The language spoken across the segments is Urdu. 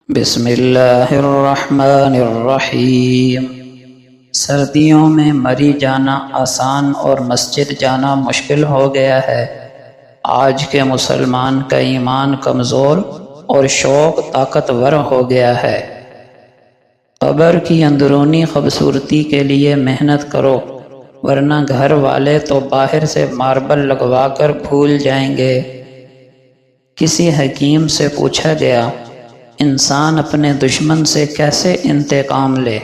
بسم اللہ الرحمن الرحیم۔ سردیوں میں مری جانا آسان اور مسجد جانا مشکل ہو گیا ہے۔ آج کے مسلمان کا ایمان کمزور اور شوق طاقتور ہو گیا ہے۔ قبر کی اندرونی خوبصورتی کے لیے محنت کرو، ورنہ گھر والے تو باہر سے ماربل لگوا کر بھول جائیں گے۔ کسی حکیم سے پوچھا گیا، انسان اپنے دشمن سے کیسے انتقام لے؟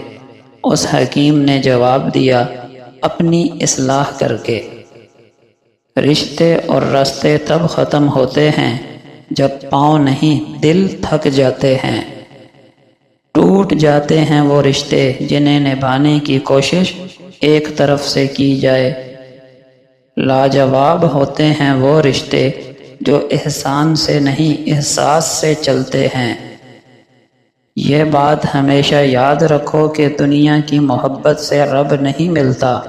اس حکیم نے جواب دیا، اپنی اصلاح کر کے۔ رشتے اور راستے تب ختم ہوتے ہیں جب پاؤں نہیں دل تھک جاتے ہیں۔ ٹوٹ جاتے ہیں وہ رشتے جنہیں نبھانے کی کوشش ایک طرف سے کی جائے۔ لاجواب ہوتے ہیں وہ رشتے جو احسان سے نہیں احساس سے چلتے ہیں۔ یہ بات ہمیشہ یاد رکھو کہ دنیا کی محبت سے رب نہیں ملتا،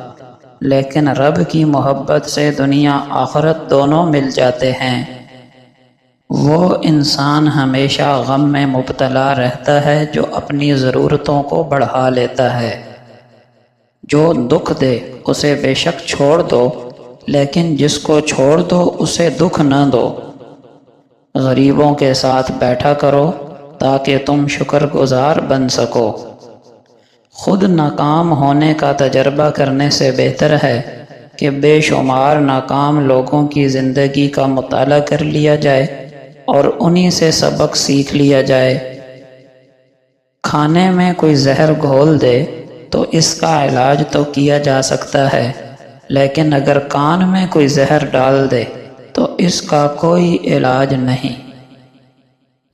لیکن رب کی محبت سے دنیا آخرت دونوں مل جاتے ہیں۔ وہ انسان ہمیشہ غم میں مبتلا رہتا ہے جو اپنی ضرورتوں کو بڑھا لیتا ہے۔ جو دکھ دے اسے بے شک چھوڑ دو، لیکن جس کو چھوڑ دو اسے دکھ نہ دو۔ غریبوں کے ساتھ بیٹھا کرو تاکہ تم شکر گزار بن سکو۔ خود ناکام ہونے کا تجربہ کرنے سے بہتر ہے کہ بے شمار ناکام لوگوں کی زندگی کا مطالعہ کر لیا جائے اور انہی سے سبق سیکھ لیا جائے۔ کھانے میں کوئی زہر گھول دے تو اس کا علاج تو کیا جا سکتا ہے، لیکن اگر کان میں کوئی زہر ڈال دے تو اس کا کوئی علاج نہیں۔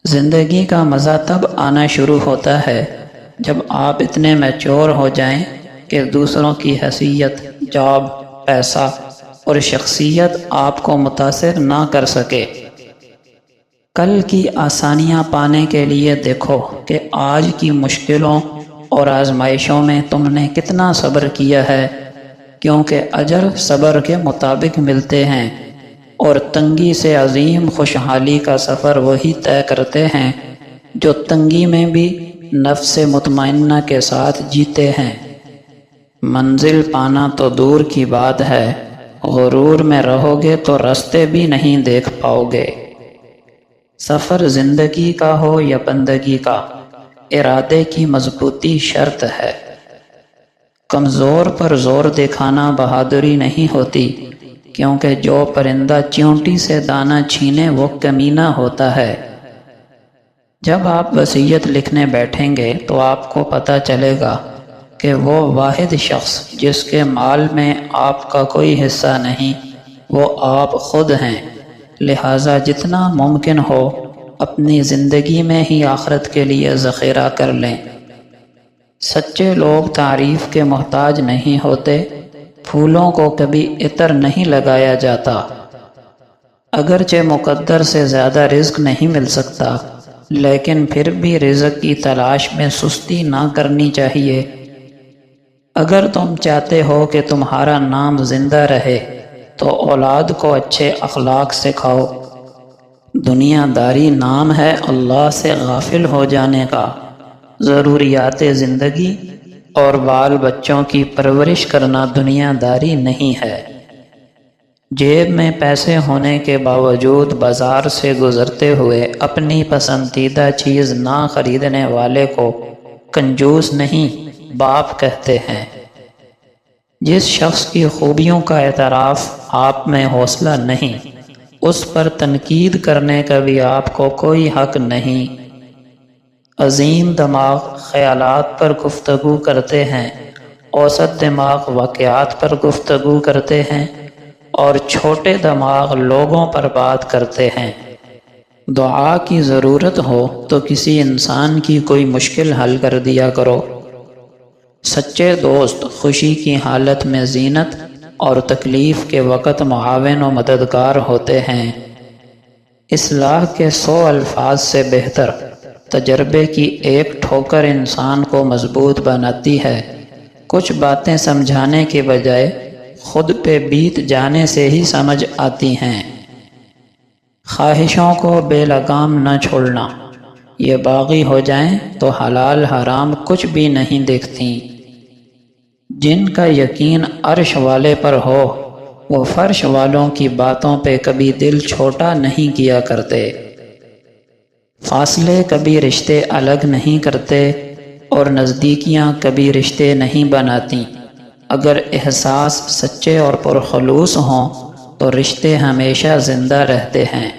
زندگی کا مزہ تب آنا شروع ہوتا ہے جب آپ اتنے میچور ہو جائیں کہ دوسروں کی حیثیت، جاب، پیسہ اور شخصیت آپ کو متاثر نہ کر سکے۔ کل کی آسانیاں پانے کے لیے دیکھو کہ آج کی مشکلوں اور آزمائشوں میں تم نے کتنا صبر کیا ہے، کیونکہ اجر صبر کے مطابق ملتے ہیں، اور تنگی سے عظیم خوشحالی کا سفر وہی طے کرتے ہیں جو تنگی میں بھی نفس مطمئنہ کے ساتھ جیتے ہیں۔ منزل پانا تو دور کی بات ہے، غرور میں رہو گے تو راستے بھی نہیں دیکھ پاؤ گے۔ سفر زندگی کا ہو یا بندگی کا، ارادے کی مضبوطی شرط ہے۔ کمزور پر زور دکھانا بہادری نہیں ہوتی، کیونکہ جو پرندہ چیونٹی سے دانہ چھینے وہ کمینہ ہوتا ہے۔ جب آپ وصیت لکھنے بیٹھیں گے تو آپ کو پتہ چلے گا کہ وہ واحد شخص جس کے مال میں آپ کا کوئی حصہ نہیں، وہ آپ خود ہیں۔ لہٰذا جتنا ممکن ہو اپنی زندگی میں ہی آخرت کے لیے ذخیرہ کر لیں۔ سچے لوگ تعریف کے محتاج نہیں ہوتے۔ پھولوں کو کبھی عطر نہیں لگایا جاتا۔ اگرچہ مقدر سے زیادہ رزق نہیں مل سکتا، لیکن پھر بھی رزق کی تلاش میں سستی نہ کرنی چاہیے۔ اگر تم چاہتے ہو کہ تمہارا نام زندہ رہے تو اولاد کو اچھے اخلاق سکھاؤ۔ دنیا داری نام ہے اللہ سے غافل ہو جانے کا۔ ضروریات زندگی اور بال بچوں کی پرورش کرنا دنیا داری نہیں ہے۔ جیب میں پیسے ہونے کے باوجود بازار سے گزرتے ہوئے اپنی پسندیدہ چیز نہ خریدنے والے کو کنجوس نہیں باپ کہتے ہیں۔ جس شخص کی خوبیوں کا اعتراف آپ میں حوصلہ نہیں، اس پر تنقید کرنے کا بھی آپ کو کوئی حق نہیں۔ عظیم دماغ خیالات پر گفتگو کرتے ہیں، اوسط دماغ واقعات پر گفتگو کرتے ہیں، اور چھوٹے دماغ لوگوں پر بات کرتے ہیں۔ دعا کی ضرورت ہو تو کسی انسان کی کوئی مشکل حل کر دیا کرو۔ سچے دوست خوشی کی حالت میں زینت اور تکلیف کے وقت معاون و مددگار ہوتے ہیں۔ اصلاح کے 100 الفاظ سے بہتر تجربے کی ایک ٹھوکر انسان کو مضبوط بناتی ہے۔ کچھ باتیں سمجھانے کے بجائے خود پہ بیت جانے سے ہی سمجھ آتی ہیں۔ خواہشوں کو بے لگام نہ چھوڑنا، یہ باغی ہو جائیں تو حلال حرام کچھ بھی نہیں دیکھتیں۔ جن کا یقین عرش والے پر ہو وہ فرش والوں کی باتوں پہ کبھی دل چھوٹا نہیں کیا کرتے۔ فاصلے کبھی رشتے الگ نہیں کرتے اور نزدیکیاں کبھی رشتے نہیں بناتی۔ اگر احساس سچے اور پرخلوص ہوں تو رشتے ہمیشہ زندہ رہتے ہیں۔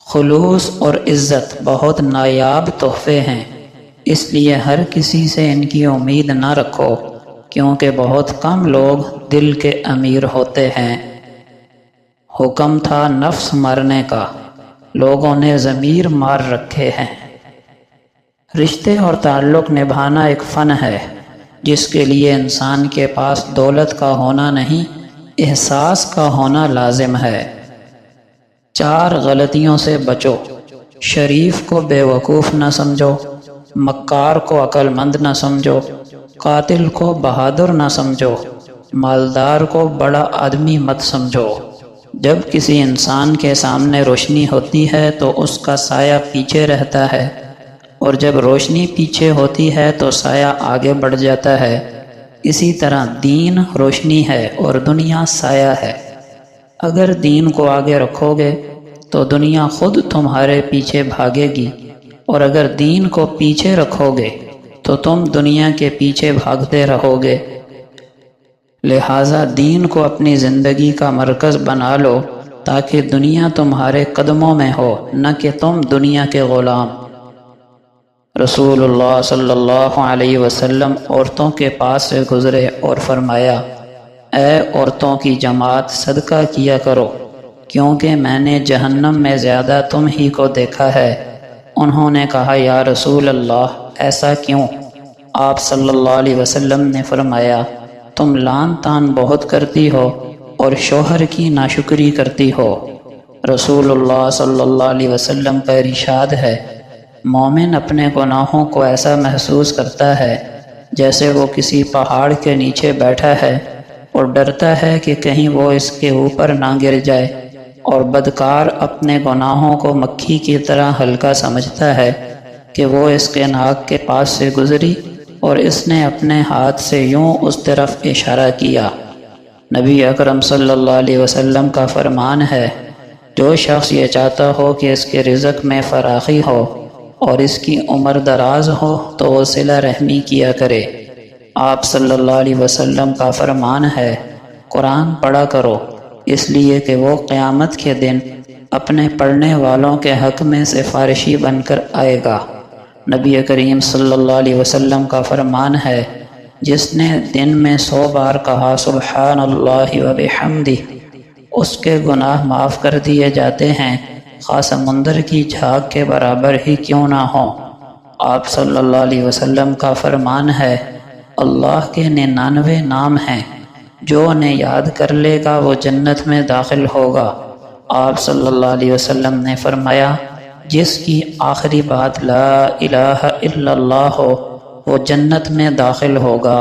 خلوص اور عزت بہت نایاب تحفے ہیں، اس لیے ہر کسی سے ان کی امید نہ رکھو، کیونکہ بہت کم لوگ دل کے امیر ہوتے ہیں۔ حکم تھا نفس مارنے کا، لوگوں نے ضمیر مار رکھے ہیں۔ رشتے اور تعلق نبھانا ایک فن ہے جس کے لیے انسان کے پاس دولت کا ہونا نہیں، احساس کا ہونا لازم ہے۔ 4 غلطیوں سے بچو۔ شریف کو بے وقوف نہ سمجھو، مکار کو عقل مند نہ سمجھو، قاتل کو بہادر نہ سمجھو، مالدار کو بڑا آدمی مت سمجھو۔ جب کسی انسان کے سامنے روشنی ہوتی ہے تو اس کا سایہ پیچھے رہتا ہے، اور جب روشنی پیچھے ہوتی ہے تو سایہ آگے بڑھ جاتا ہے۔ اسی طرح دین روشنی ہے اور دنیا سایہ ہے۔ اگر دین کو آگے رکھو گے تو دنیا خود تمہارے پیچھے بھاگے گی، اور اگر دین کو پیچھے رکھو گے تو تم دنیا کے پیچھے بھاگتے رہو گے۔ لہٰذا دین کو اپنی زندگی کا مرکز بنا لو تاکہ دنیا تمہارے قدموں میں ہو، نہ کہ تم دنیا کے غلام۔ رسول اللہ صلی اللہ علیہ وسلم عورتوں کے پاس سے گزرے اور فرمایا، اے عورتوں کی جماعت، صدقہ کیا کرو، کیونکہ میں نے جہنم میں زیادہ تم ہی کو دیکھا ہے۔ انہوں نے کہا، یا رسول اللہ، ایسا کیوں؟ آپ صلی اللہ علیہ وسلم نے فرمایا، تم لان تان بہت کرتی ہو اور شوہر کی ناشکری کرتی ہو۔ رسول اللہ صلی اللہ علیہ وسلم کا ارشاد ہے، مومن اپنے گناہوں کو ایسا محسوس کرتا ہے جیسے وہ کسی پہاڑ کے نیچے بیٹھا ہے اور ڈرتا ہے کہ کہیں وہ اس کے اوپر نہ گر جائے، اور بدکار اپنے گناہوں کو مکھی کی طرح ہلکا سمجھتا ہے کہ وہ اس کے ناک کے پاس سے گزری اور اس نے اپنے ہاتھ سے یوں اس طرف اشارہ کیا۔ نبی اکرم صلی اللہ علیہ وسلم کا فرمان ہے، جو شخص یہ چاہتا ہو کہ اس کے رزق میں فراخی ہو اور اس کی عمر دراز ہو تو وہ صلہ رحمی کیا کرے۔ آپ صلی اللہ علیہ وسلم کا فرمان ہے، قرآن پڑھا کرو، اس لیے کہ وہ قیامت کے دن اپنے پڑھنے والوں کے حق میں سفارشی بن کر آئے گا۔ نبی کریم صلی اللہ علیہ وسلم کا فرمان ہے، جس نے دن میں 100 بار کہا سبحان اللہ و بحمدہ، اس کے گناہ معاف کر دیے جاتے ہیں، خواہ سمندر کی جھاگ کے برابر ہی کیوں نہ ہوں۔ آپ صلی اللہ علیہ وسلم کا فرمان ہے، اللہ کے 99 نام ہیں، جو انہیں یاد کر لے گا وہ جنت میں داخل ہوگا۔ آپ صلی اللہ علیہ وسلم نے فرمایا، جس کی آخری بات لا الہ الا اللہ ہو وہ جنت میں داخل ہوگا۔